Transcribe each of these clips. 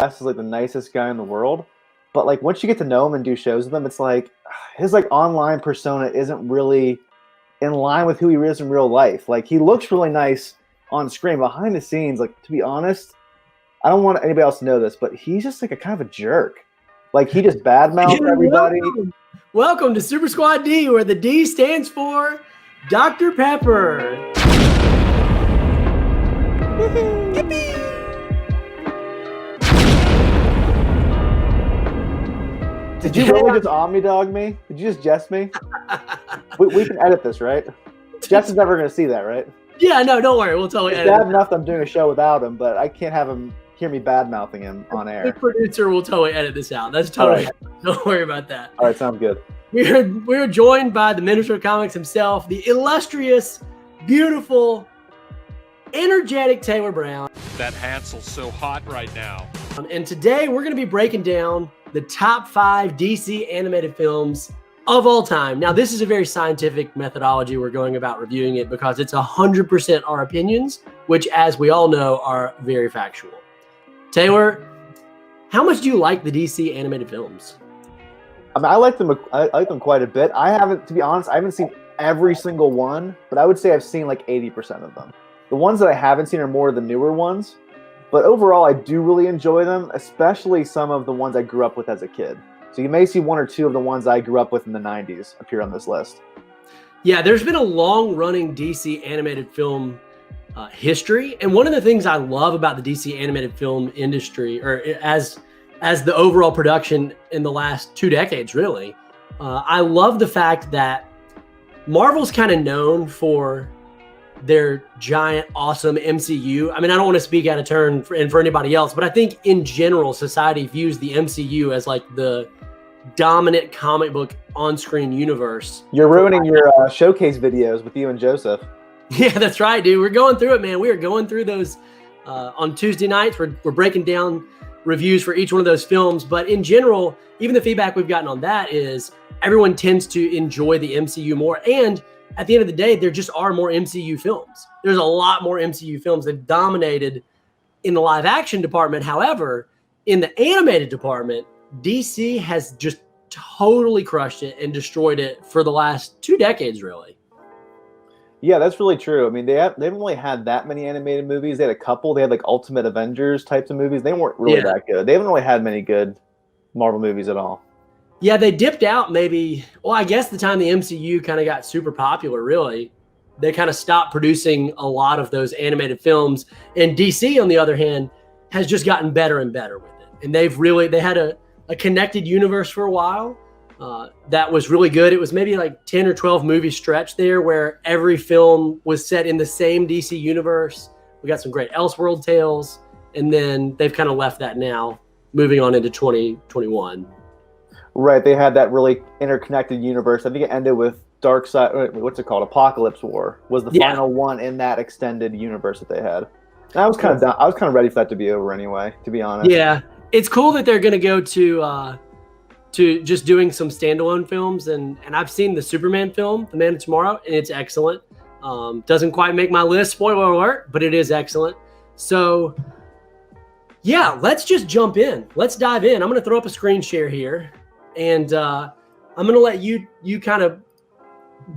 is like the nicest guy in the world, but like once you get to know him and do shows with him, it's like his like online persona isn't really in line with who he is in real life. Like he looks really nice on screen, behind the scenes, like to be honest, I don't want anybody else to know this, but he's just like a kind of a jerk. Like he just badmouths everybody. Welcome to Super Squad D, where the D stands for Dr. Pepper. Yippee! Did you really just omni-dog me? Did you just jest me? we can edit this, right? Jess is never going to see that, right? Yeah, no, don't worry. We'll totally edit it. It's bad enough that I'm doing a show without him, but I can't have him hear me bad-mouthing him on air. The producer will totally edit this out. That's totally right. Don't worry about that. All right, sounds good. We're joined by the Minister of Comics himself, the illustrious, beautiful, energetic Taylor Brown. That Hansel's so hot right now. And today we're going to be breaking down the top 5 DC animated films of all time. Now, this is a very scientific methodology we're going about reviewing it because it's 100% our opinions, which, as we all know, are very factual. Taylor, how much do you like the DC animated films? I mean, I like them quite a bit. To be honest, I haven't seen every single one, but I would say I've seen like 80% of them. The ones that I haven't seen are more of the newer ones, but overall, I do really enjoy them, especially some of the ones I grew up with as a kid. So you may see one or two of the ones I grew up with in the 90s appear on this list. Yeah, there's been a long-running DC animated film history, and one of the things I love about the DC animated film industry, or as the overall production in the last 2 decades, really, I love the fact that Marvel's kind of known for their giant, awesome MCU. I mean, I don't want to speak out of turn for anybody else, but I think in general, society views the MCU as like the dominant comic book on-screen universe. You're ruining your showcase videos with you and Joseph. Yeah, that's right, dude. We're going through it, man. We are going through those on Tuesday nights. We're breaking down reviews for each one of those films. But in general, even the feedback we've gotten on that is everyone tends to enjoy the MCU more. And at the end of the day, there just are more MCU films. There's a lot more MCU films that dominated in the live action department. However, in the animated department, DC has just totally crushed it and destroyed it for the last 2 decades, really. Yeah, that's really true. I mean, they haven't really had that many animated movies. They had a couple. They had like Ultimate Avengers types of movies. They weren't really that good. They haven't really had many good Marvel movies at all. Yeah, they dipped out maybe, well, I guess the time the MCU kind of got super popular, really. They kind of stopped producing a lot of those animated films. And DC, on the other hand, has just gotten better and better with it. And they had a connected universe for a while that was really good. It was maybe like 10 or 12 movie stretch there where every film was set in the same DC universe. We got some great Elseworld tales. And then they've kind of left that now, moving on into 2021. Right, they had that really interconnected universe. I think it ended with what's it called? Apocalypse War was the final one in that extended universe that they had. And I was kind of ready for that to be over anyway, to be honest. Yeah, it's cool that they're going to go to just doing some standalone films, and I've seen the Superman film, The Man of Tomorrow, and it's excellent. Doesn't quite make my list, spoiler alert, but it is excellent. So yeah, let's just jump in. Let's dive in. I'm going to throw up a screen share here. And I'm going to let you kind of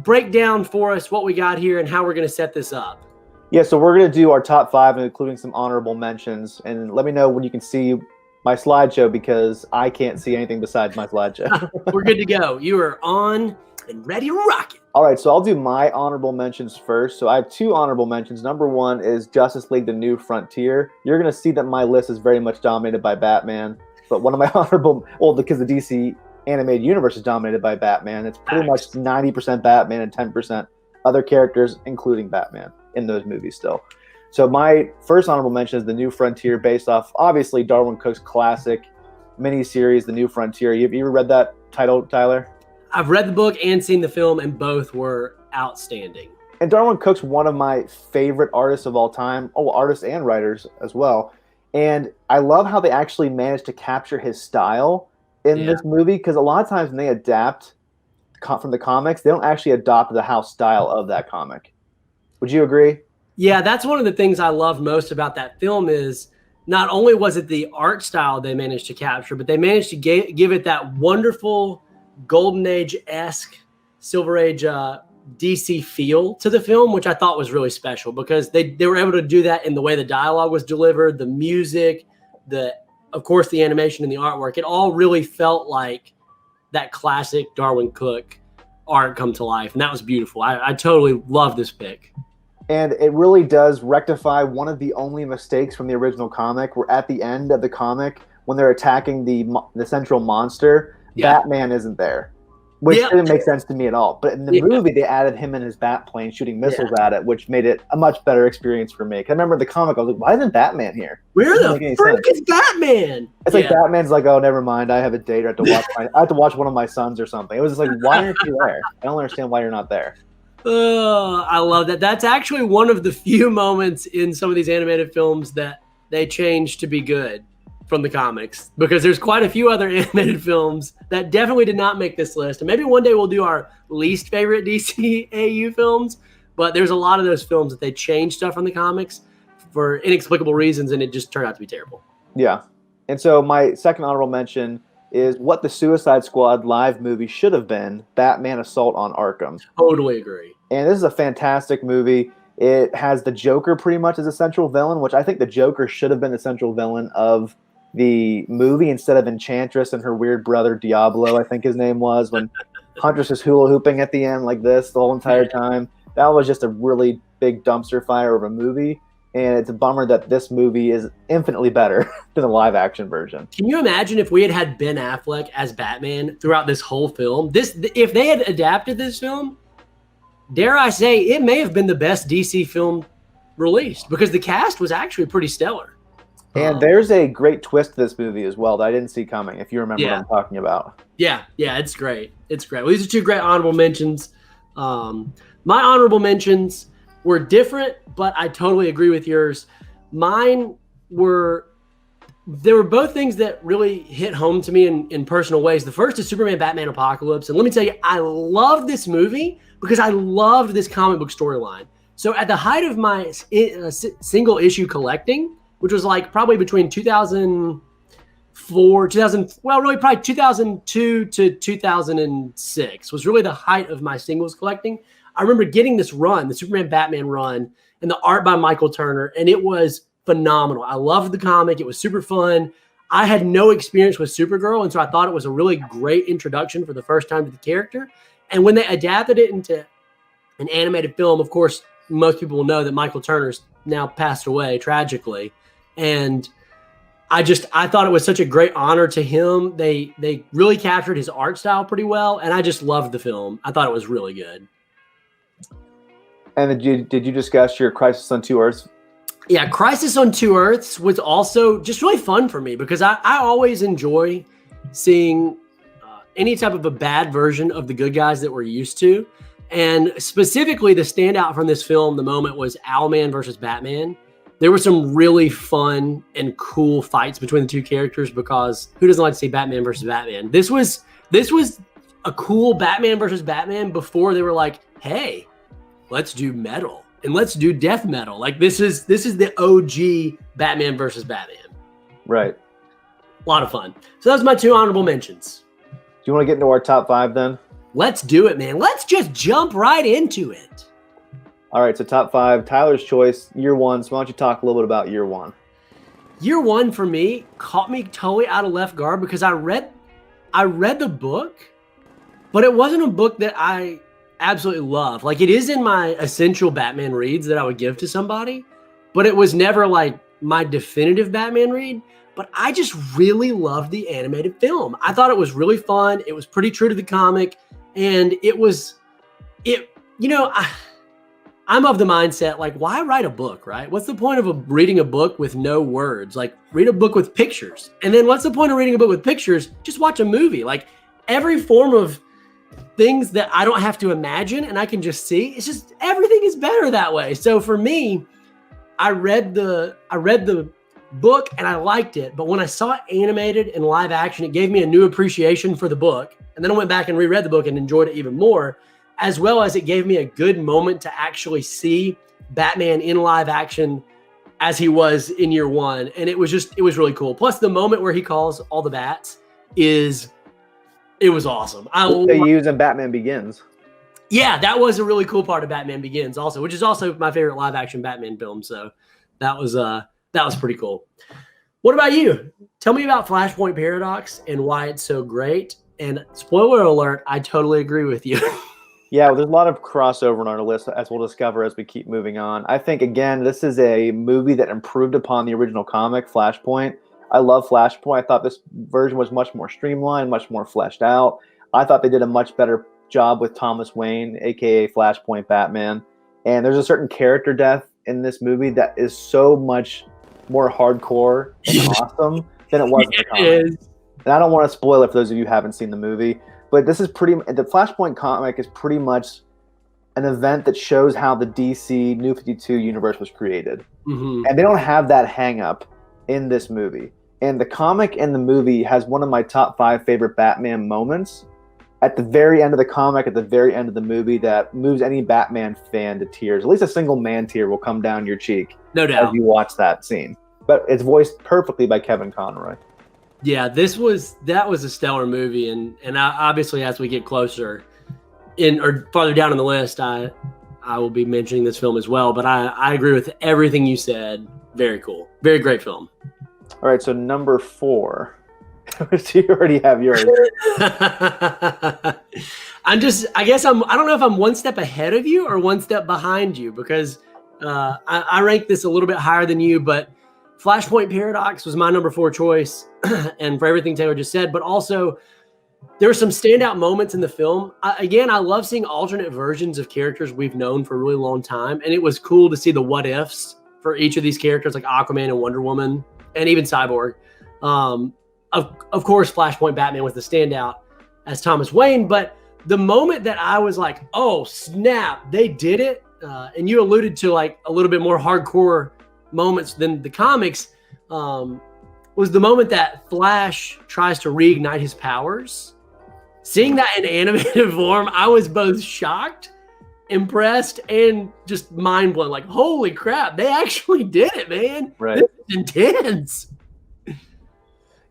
break down for us what we got here and how we're going to set this up. Yeah, so we're going to do our top 5, including some honorable mentions. And let me know when you can see my slideshow, because I can't see anything besides my slideshow. We're good to go. You are on and ready to rock it. All right, so I'll do my honorable mentions first. So I have 2 honorable mentions. Number 1 is Justice League: The New Frontier. You're going to see that my list is very much dominated by Batman. But one of my because the DC animated universe is dominated by Batman. It's pretty much 90% Batman and 10% other characters, including Batman, in those movies still. So my first honorable mention is The New Frontier, based off, obviously, Darwin Cook's classic miniseries, The New Frontier. You ever read that title, Tyler? I've read the book and seen the film, and both were outstanding. And Darwin Cook's one of my favorite artists of all time. Oh, artists and writers as well. And I love how they actually managed to capture his style in this movie, because a lot of times when they adapt from the comics, they don't actually adopt the house style of that comic. Would you agree? Yeah, that's one of the things I love most about that film is not only was it the art style they managed to capture, but they managed to give it that wonderful Golden Age-esque, Silver Age DC feel to the film, which I thought was really special because they were able to do that in the way the dialogue was delivered, the music, of course, the animation and the artwork. It all really felt like that classic Darwin Cook art come to life, and that was beautiful. I totally love this pick. And it really does rectify one of the only mistakes from the original comic. Where at the end of the comic, when they're attacking the central monster, Batman isn't there, which didn't make sense to me at all. But in the movie, they added him in his bat plane shooting missiles at it, which made it a much better experience for me. Because I remember the comic, I was like, why isn't Batman here? Where the frick is Batman? It's like Batman's like, oh, never mind. I have a date. I have to watch one of my sons or something. It was just like, why aren't you there? I don't understand why you're not there. Oh, I love that. That's actually one of the few moments in some of these animated films that they changed to be good from the comics, because there's quite a few other animated films that definitely did not make this list. And maybe one day we'll do our least favorite DCAU films, but there's a lot of those films that they changed stuff from the comics for inexplicable reasons, and it just turned out to be terrible. Yeah. And so my second honorable mention is what the Suicide Squad live movie should have been, Batman Assault on Arkham. Totally agree. And this is a fantastic movie. It has the Joker pretty much as a central villain, which I think the Joker should have been the central villain of the movie instead of Enchantress and her weird brother Diablo, I think his name was, when Huntress is hula hooping at the end like this the whole entire time. That was just a really big dumpster fire of a movie. And it's a bummer that this movie is infinitely better than the live action version. Can you imagine if we had had Ben Affleck as Batman throughout this whole film? If they had adapted this film, dare I say, it may have been the best DC film released because the cast was actually pretty stellar. And there's a great twist to this movie as well that I didn't see coming, if you remember what I'm talking about. Yeah, it's great. It's great. Well, these are two great honorable mentions. My honorable mentions were different, but I totally agree with yours. Mine were both things that really hit home to me in personal ways. The first is Superman Batman Apocalypse. And let me tell you, I love this movie because I loved this comic book storyline. So at the height of my single issue collecting, which was like probably between 2002 to 2006 was really the height of my singles collecting. I remember getting this run, the Superman Batman run, and the art by Michael Turner, and it was phenomenal. I loved the comic. It was super fun. I had no experience with Supergirl, and so I thought it was a really great introduction for the first time to the character. And when they adapted it into an animated film, of course, most people will know that Michael Turner's now passed away tragically. And I thought it was such a great honor to him. They really captured his art style pretty well, and I just loved the film. I thought it was really good. And did you discuss your Crisis on Two Earths? Yeah, Crisis on Two Earths was also just really fun for me because I always enjoy seeing any type of a bad version of the good guys that we're used to. And specifically, the standout from this film, the moment was Owlman versus Batman. There were some really fun and cool fights between the two characters because who doesn't like to see Batman versus Batman? This was a cool Batman versus Batman before they were like, hey, let's do metal and let's do death metal. Like this is the OG Batman versus Batman. Right. A lot of fun. So those are my two honorable mentions. Do you want to get into our top five then? Let's do it, man. Let's just jump right into it. All right, so top five, Tyler's choice, year one. So why don't you talk a little bit about year one? Year one for me caught me totally out of left guard because I read the book, but it wasn't a book that I absolutely love. Like it is in my essential Batman reads that I would give to somebody, but it was never like my definitive Batman read. But I just really loved the animated film. I thought it was really fun. It was pretty true to the comic, and I'm of the mindset, like, why write a book, right? What's the point of reading a book with no words? Like, read a book with pictures. And then what's the point of reading a book with pictures? Just watch a movie. Like, every form of things that I don't have to imagine and I can just see, it's just, everything is better that way. So for me, I read the book and I liked it. But when I saw it animated in live action, it gave me a new appreciation for the book. And then I went back and reread the book and enjoyed it even more, as well as it gave me a good moment to actually see Batman in live action as he was in year one. And it was really cool. Plus the moment where he calls all the bats it was awesome. They use in Batman Begins. Yeah, that was a really cool part of Batman Begins also, which is also my favorite live action Batman film. So that was pretty cool. What about you? Tell me about Flashpoint Paradox and why it's so great. And spoiler alert, I totally agree with you. Yeah, well, there's a lot of crossover on our list, as we'll discover as we keep moving on. I think, again, this is a movie that improved upon the original comic, Flashpoint. I love Flashpoint. I thought this version was much more streamlined, much more fleshed out. I thought they did a much better job with Thomas Wayne, a.k.a. Flashpoint Batman. And there's a certain character death in this movie that is so much more hardcore and awesome than it was in the comic. And I don't want to spoil it for those of you who haven't seen the movie, but the Flashpoint comic is pretty much an event that shows how the DC New 52 universe was created. Mm-hmm. And they don't have that hang up in this movie. And the comic and the movie has one of my top 5 favorite Batman moments at the very end of the comic, at the very end of the movie, that moves any Batman fan to tears. At least a single man tear will come down your cheek. No doubt. As you watch that scene. But it's voiced perfectly by Kevin Conroy. Yeah, that was a stellar movie, and obviously as we get closer or farther down on the list, I will be mentioning this film as well. But I agree with everything you said. Very cool, very great film. All right, so number 4. You already have yours. I don't know if I'm one step ahead of you or one step behind you, because I rank this a little bit higher than you, but Flashpoint Paradox was my number 4 choice, and for everything Taylor just said, but also there were some standout moments in the film. I love seeing alternate versions of characters we've known for a really long time, and it was cool to see the what ifs for each of these characters, like Aquaman and Wonder Woman, and even Cyborg. Of course, Flashpoint Batman was the standout as Thomas Wayne, but the moment that I was like, oh snap, they did it, and you alluded to like a little bit more hardcore moments than the comics, was the moment that Flash tries to reignite his powers. Seeing that in animated form, I was both shocked, impressed, and just mind blown. Like, holy crap, they actually did it, man. Right. This is intense.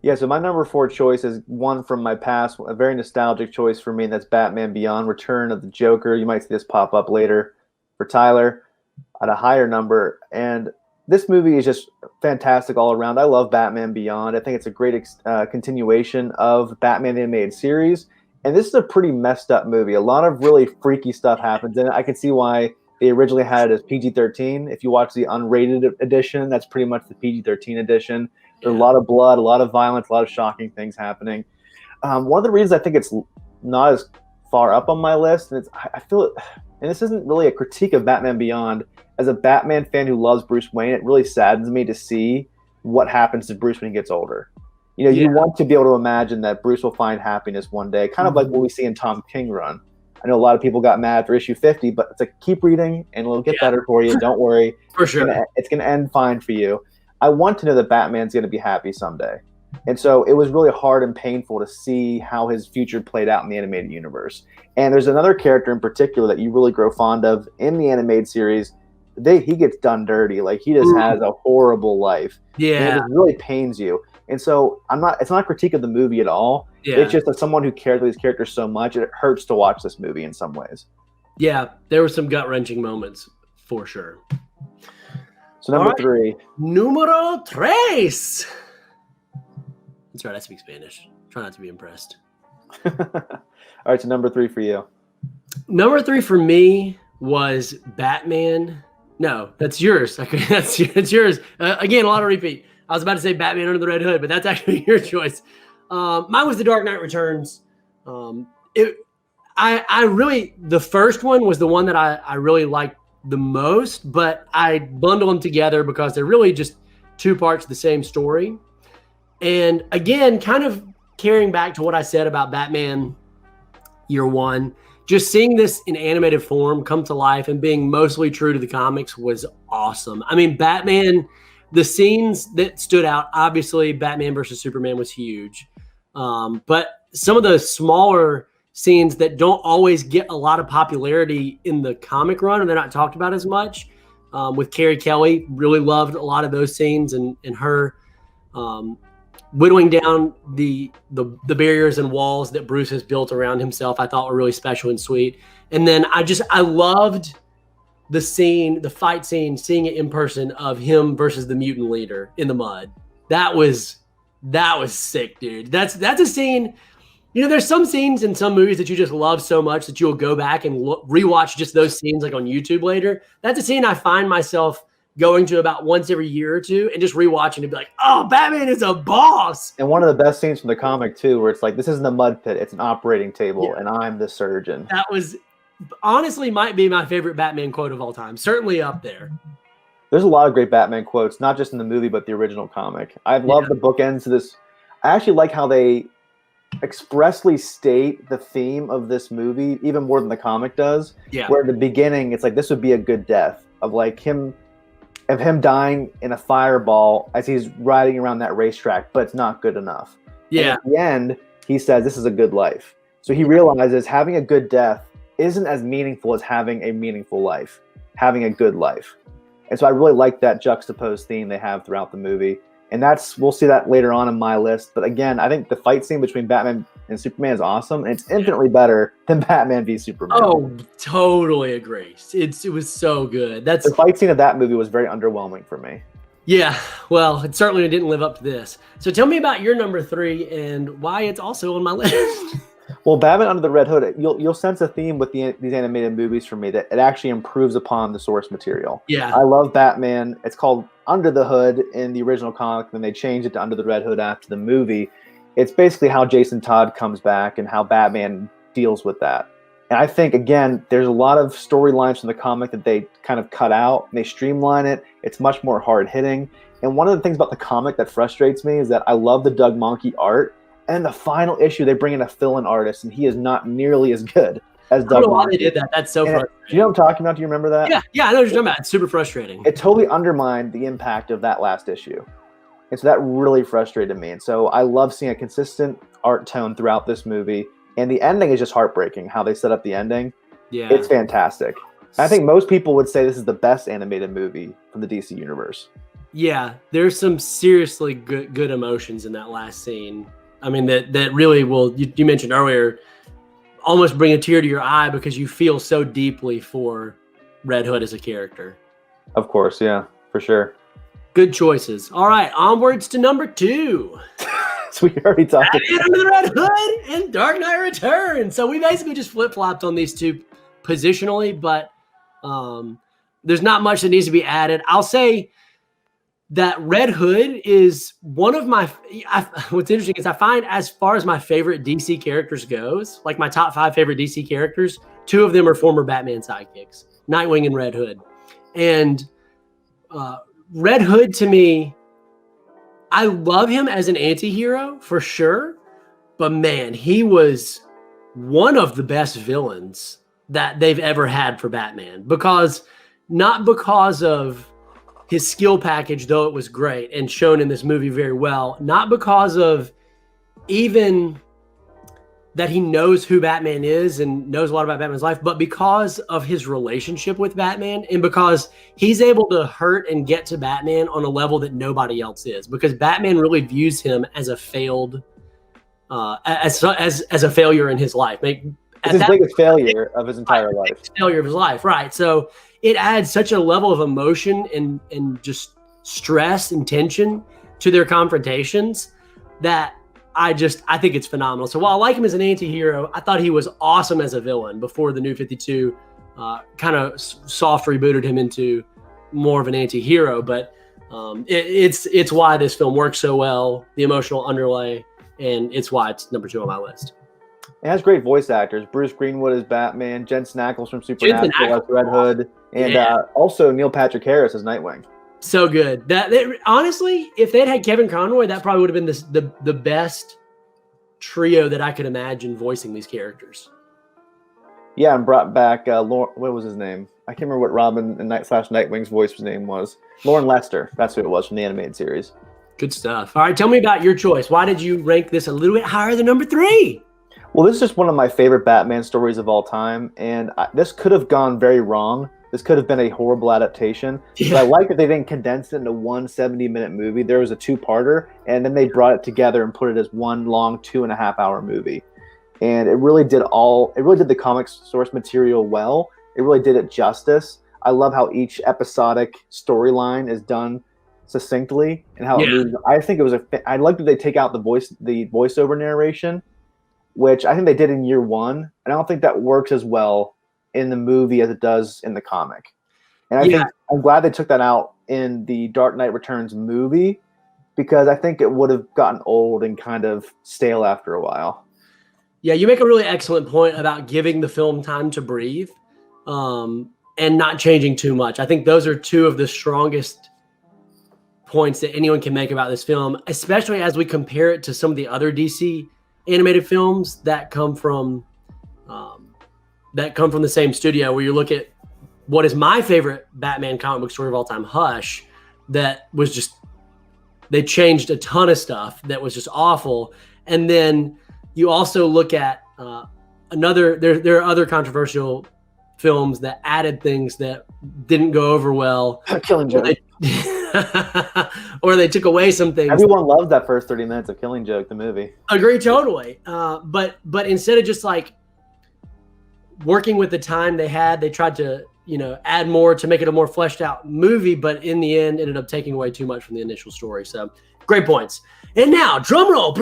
Yeah, so my number 4 choice is one from my past, a very nostalgic choice for me, and that's Batman Beyond, Return of the Joker. You might see this pop up later for Tyler at a higher number. And this movie is just fantastic all around. I love Batman Beyond. I think it's a great continuation of Batman the Animated Series. And this is a pretty messed up movie. A lot of really freaky stuff happens in it. I can see why they originally had it as PG-13. If you watch the unrated edition, that's pretty much the PG-13 edition. There's a lot of blood, a lot of violence, a lot of shocking things happening. One of the reasons I think it's not as far up on my list, and I feel it, and this isn't really a critique of Batman Beyond. As a Batman fan who loves Bruce Wayne, it really saddens me to see what happens to Bruce when he gets older. You know, you want to be able to imagine that Bruce will find happiness one day, kind of like what we see in Tom King run. I know a lot of people got mad for issue 50, but it's like, keep reading and it'll get better for you. Don't worry. For sure. It's going to end fine for you. I want to know that Batman's going to be happy someday. And so it was really hard and painful to see how his future played out in the animated universe. And there's another character in particular that you really grow fond of in the animated series. He gets done dirty. Like, he just has a horrible life. Yeah. And it really pains you. And so it's not a critique of the movie at all. Yeah. It's just that someone who cares about these characters so much, it hurts to watch this movie in some ways. Yeah, there were some gut-wrenching moments for sure. So number 3. Numero 3. That's right, I speak Spanish. Try not to be impressed. All right, so number 3 for you. Number 3 for me was Batman. No, that's yours. Okay, that's yours. Again, a lot of repeat. I was about to say Batman Under the Red Hood, but that's actually your choice. Mine was The Dark Knight Returns. The first one was the one that I really liked the most, but I bundle them together because they're really just 2 parts of the same story. And again, kind of carrying back to what I said about Batman Year One, just seeing this in animated form come to life and being mostly true to the comics was awesome. I mean, Batman, the scenes that stood out, obviously Batman versus Superman was huge. But some of the smaller scenes that don't always get a lot of popularity in the comic run, and they're not talked about as much, with Carrie Kelly. Really loved a lot of those scenes and her whittling down the barriers and walls that Bruce has built around himself. I thought were really special and sweet. And then I loved the fight scene, seeing it in person of him versus the mutant leader in the mud. That was sick, dude. That's a scene. You know, there's some scenes in some movies that you just love so much that you'll go back and rewatch just those scenes like on YouTube later. That's a scene I find myself going to about once every year or two and just rewatching and be like, oh, Batman is a boss. And one of the best scenes from the comic too, where it's like, this isn't a mud pit, it's an operating table, and I'm the surgeon. That was honestly might be my favorite Batman quote of all time. Certainly up there. There's a lot of great Batman quotes, not just in the movie, but the original comic. I love the bookends to this. I actually like how they expressly state the theme of this movie even more than the comic does. Yeah. Where at the beginning, it's like, this would be a good death of like him dying in a fireball as he's riding around that racetrack, but it's not good enough. Yeah. And at the end, he says, this is a good life. So he realizes having a good death isn't as meaningful as having a meaningful life, having a good life. And so I really like that juxtaposed theme they have throughout the movie. And we'll see that later on in my list. But again, I think the fight scene between Batman and Superman is awesome. And it's infinitely better than Batman v Superman. Oh, totally agree. It was so good. The fight scene of that movie was very underwhelming for me. Yeah, well, it certainly didn't live up to this. So tell me about your number 3 and why it's also on my list. Well, Batman Under the Red Hood, you'll sense a theme with these animated movies for me that it actually improves upon the source material. Yeah. I love Batman. It's called Under the Hood in the original comic, then they changed it to Under the Red Hood after the movie. It's basically how Jason Todd comes back and how Batman deals with that. And I think, again, there's a lot of storylines from the comic that they kind of cut out, and they streamline it. It's much more hard-hitting. And one of the things about the comic that frustrates me is that I love the Doug Mahnke art, and in the final issue, they bring in a fill-in artist, and he is not nearly as good as Doug Mahnke. I don't know why they did that. That's so frustrating. Do you know what I'm talking about? Do you remember that? Yeah, I know what you're talking about. It's super frustrating. It totally undermined the impact of that last issue. And so that really frustrated me. And so I love seeing a consistent art tone throughout this movie. And the ending is just heartbreaking, how they set up the ending. Yeah. It's fantastic. I think most people would say this is the best animated movie from the DC universe. Yeah, there's some seriously good emotions in that last scene. I mean, that really will, you mentioned earlier, almost bring a tear to your eye because you feel so deeply for Red Hood as a character. Of course, yeah, for sure. Good choices. All right, onwards to number 2. So we already talked about Under the Red Hood and Dark Knight Returns. So we basically just flip-flopped on these two positionally, but there's not much that needs to be added. I'll say that Red Hood is one of my what's interesting is I find as far as my favorite DC characters goes, like my top 5 favorite DC characters, 2 of them are former Batman sidekicks, Nightwing and Red Hood. And Red Hood, to me, I love him as an anti-hero for sure, but man, he was one of the best villains that they've ever had for Batman, not because of his skill package, though it was great and shown in this movie very well, not because of even that he knows who Batman is and knows a lot about Batman's life, but because of his relationship with Batman and because he's able to hurt and get to Batman on a level that nobody else is, because Batman really views him as a failed, as a failure in his life. It's his biggest failure of his entire life. Failure of his life, right. So it adds such a level of emotion and just stress and tension to their confrontations that I think it's phenomenal. So while I like him as an anti-hero, I thought he was awesome as a villain before the New 52 kind of soft rebooted him into more of an anti-hero. But it's why this film works so well, the emotional underlay, and it's why it's number 2 on my list. It has great voice actors. Bruce Greenwood as Batman, Jensen Ackles from Supernatural as Red Hood, and also Neil Patrick Harris as Nightwing. So good. Honestly, if they'd had Kevin Conroy, that probably would have been the best trio that I could imagine voicing these characters. Yeah, and brought back what was his name? I can't remember what Robin and Nightwing's voice name was. Lauren Lester. That's who it was from the animated series. Good stuff. All right, tell me about your choice. Why did you rank this a little bit higher than number 3? Well, this is just one of my favorite Batman stories of all time, and this could have gone very wrong, This could have been a horrible adaptation. But I like that they didn't condense it into one 70-minute movie. There was a two-parter, and then they brought it together and put it as one long 2.5-hour movie. And it really did the comic source material well. It really did it justice. I love how each episodic storyline is done succinctly and how it moves. I think it was I like that they take out the voiceover narration, which I think they did in year one. And I don't think that works as well in the movie as it does in the comic. And I think I'm glad they took that out in the Dark Knight Returns movie, because I think it would have gotten old and kind of stale after a while. Yeah, you make a really excellent point about giving the film time to breathe and not changing too much. I think those are two of the strongest points that anyone can make about this film, especially as we compare it to some of the other DC animated films that come from the same studio, where you look at what is my favorite Batman comic book story of all time, Hush, that was just, they changed a ton of stuff that was just awful. And then you also look at there are other controversial films that added things that didn't go over well. Killing Joke. Or they took away some things. Everyone loved that first 30 minutes of Killing Joke, the movie. Agree totally. But instead of just like working with the time they had, they tried to, add more to make it a more fleshed out movie, but in the end ended up taking away too much from the initial story. So great points. And now, drum roll.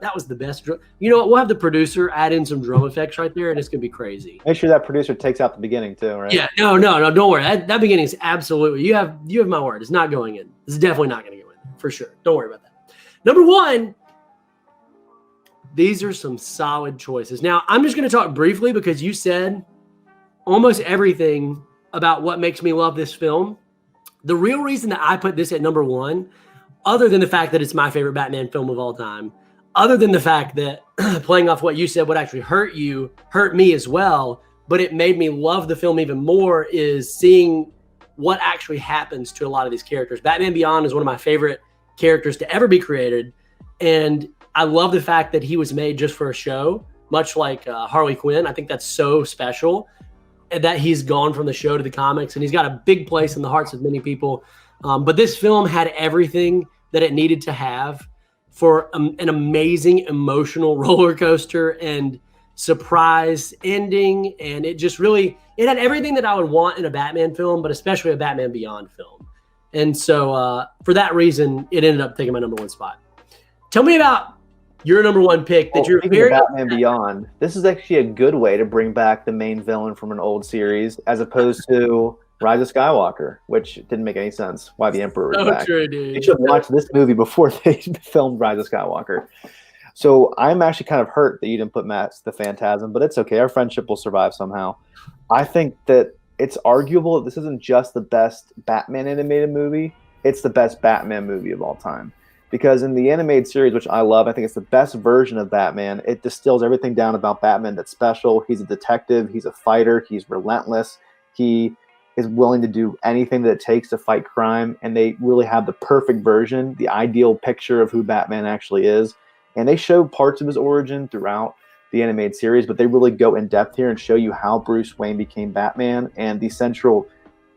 That was the best drum. You know what? We'll have the producer add in some drum effects right there, and it's going to be crazy. Make sure that producer takes out the beginning too, right? Yeah. No, don't worry. That beginning is absolutely, you have my word. It's not going in. It's definitely not going to go in for sure. Don't worry about that. Number one, these are some solid choices. Now, I'm just going to talk briefly because you said almost everything about what makes me love this film. The real reason that I put this at number one, other than the fact that it's my favorite Batman film of all time, other than the fact that playing off what you said would actually hurt me as well, but it made me love the film even more, is seeing what actually happens to a lot of these characters. Batman Beyond is one of my favorite characters to ever be created. And I love the fact that he was made just for a show, much like Harley Quinn. I think that's so special, and that he's gone from the show to the comics, and he's got a big place in the hearts of many people. But this film had everything that it needed to have for an amazing emotional roller coaster and surprise ending. And it just really, it had everything that I would want in a Batman film, but especially a Batman Beyond film. And so for that reason, it ended up taking my number one spot. Tell me about your number one pick that you're very Batman Beyond. This is actually a good way to bring back the main villain from an old series, as opposed to Rise of Skywalker, which didn't make any sense. Why the Emperor was back. True, dude. They should have watched this movie before they filmed Rise of Skywalker. So I'm actually kind of hurt that you didn't put Matt the Phantasm, but it's okay. Our friendship will survive somehow. I think that it's arguable that this isn't just the best Batman animated movie, it's the best Batman movie of all time. Because in the animated series, which I love, I think it's the best version of Batman. It distills everything down about Batman that's special. He's a detective. He's a fighter. He's relentless. He is willing to do anything that it takes to fight crime. And they really have the perfect version, the ideal picture of who Batman actually is. And they show parts of his origin throughout the animated series, but they really go in depth here and show you how Bruce Wayne became Batman and the central,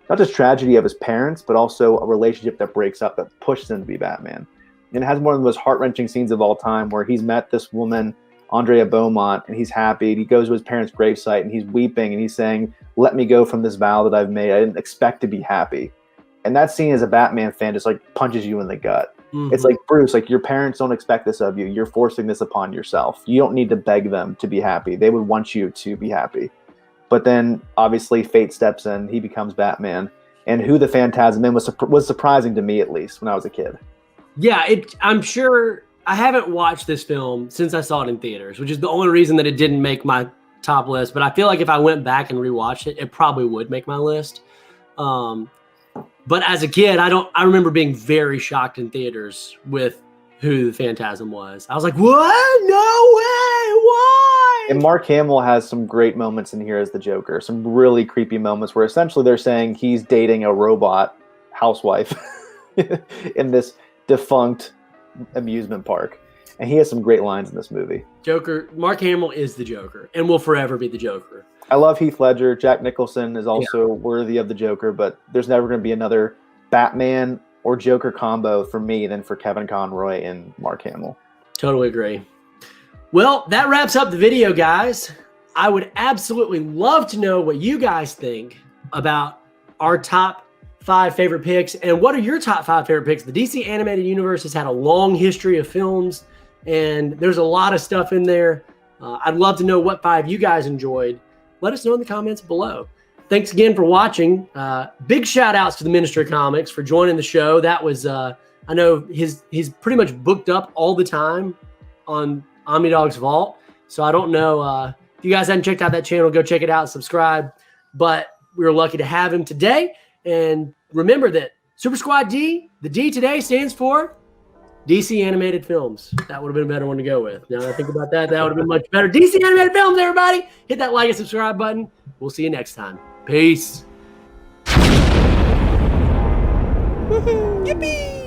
not just tragedy of his parents, but also a relationship that breaks up that pushes him to be Batman. And it has one of the most heart-wrenching scenes of all time, where he's met this woman, Andrea Beaumont, and he's happy. And he goes to his parents' gravesite, and he's weeping, and he's saying, "Let me go from this vow that I've made. I didn't expect to be happy." And that scene, as a Batman fan, just like punches you in the gut. Mm-hmm. It's like, Bruce, like, your parents don't expect this of you. You're forcing this upon yourself. You don't need to beg them to be happy. They would want you to be happy. But then, obviously, fate steps in. He becomes Batman. And who the Phantasm is was surprising to me, at least, when I was a kid. Yeah, I'm sure I haven't watched this film since I saw it in theaters, which is the only reason that it didn't make my top list. But I feel like if I went back and rewatched it, it probably would make my list. But as a kid, I remember being very shocked in theaters with who the Phantasm was. I was like, what? No way! Why? And Mark Hamill has some great moments in here as the Joker. Some really creepy moments where essentially they're saying he's dating a robot housewife in this defunct amusement park. And he has some great lines in this movie. Joker, Mark Hamill is the Joker and will forever be the Joker. I love Heath Ledger. Jack Nicholson is also worthy of the Joker, but there's never going to be another Batman or Joker combo for me than for Kevin Conroy and Mark Hamill. Totally agree. Well, that wraps up the video, guys. I would absolutely love to know what you guys think about our top 5 favorite picks, and what are your top 5 favorite picks? The DC animated universe has had a long history of films, and there's a lot of stuff in there. I'd love to know what 5 you guys enjoyed. Let us know in the comments below. Thanks again for watching. Big shout outs to the Minister of Comics for joining the show. That was, I know he's pretty much booked up all the time on OmniDog's Vault. So I don't know if you guys haven't checked out that channel, go check it out, subscribe. But we were lucky to have him today. And remember that Super Squad D, the D today stands for DC Animated Films. That would have been a better one to go with. Now that I think about that, that would have been much better. DC Animated Films, everybody. Hit that like and subscribe button. We'll see you next time. Peace. Yippee!